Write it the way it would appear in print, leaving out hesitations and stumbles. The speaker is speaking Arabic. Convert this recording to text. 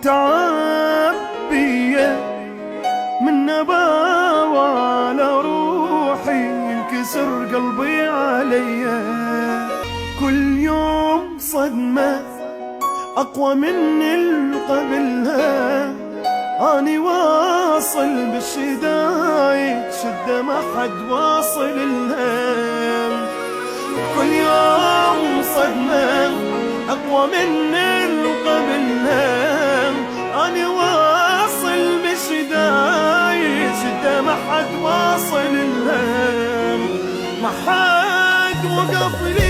تعبية من نباوة على روحي، ينكسر قلبي عليا. كل يوم صدمة أقوى من اللي قبلها، أني واصل بالشدايد شدة ما حد واصل لها. كل يوم صدمة أقوى من اللي قبلها، أني واصل بالشدايد شدة ما حد واصل لها. ما حد وقف لي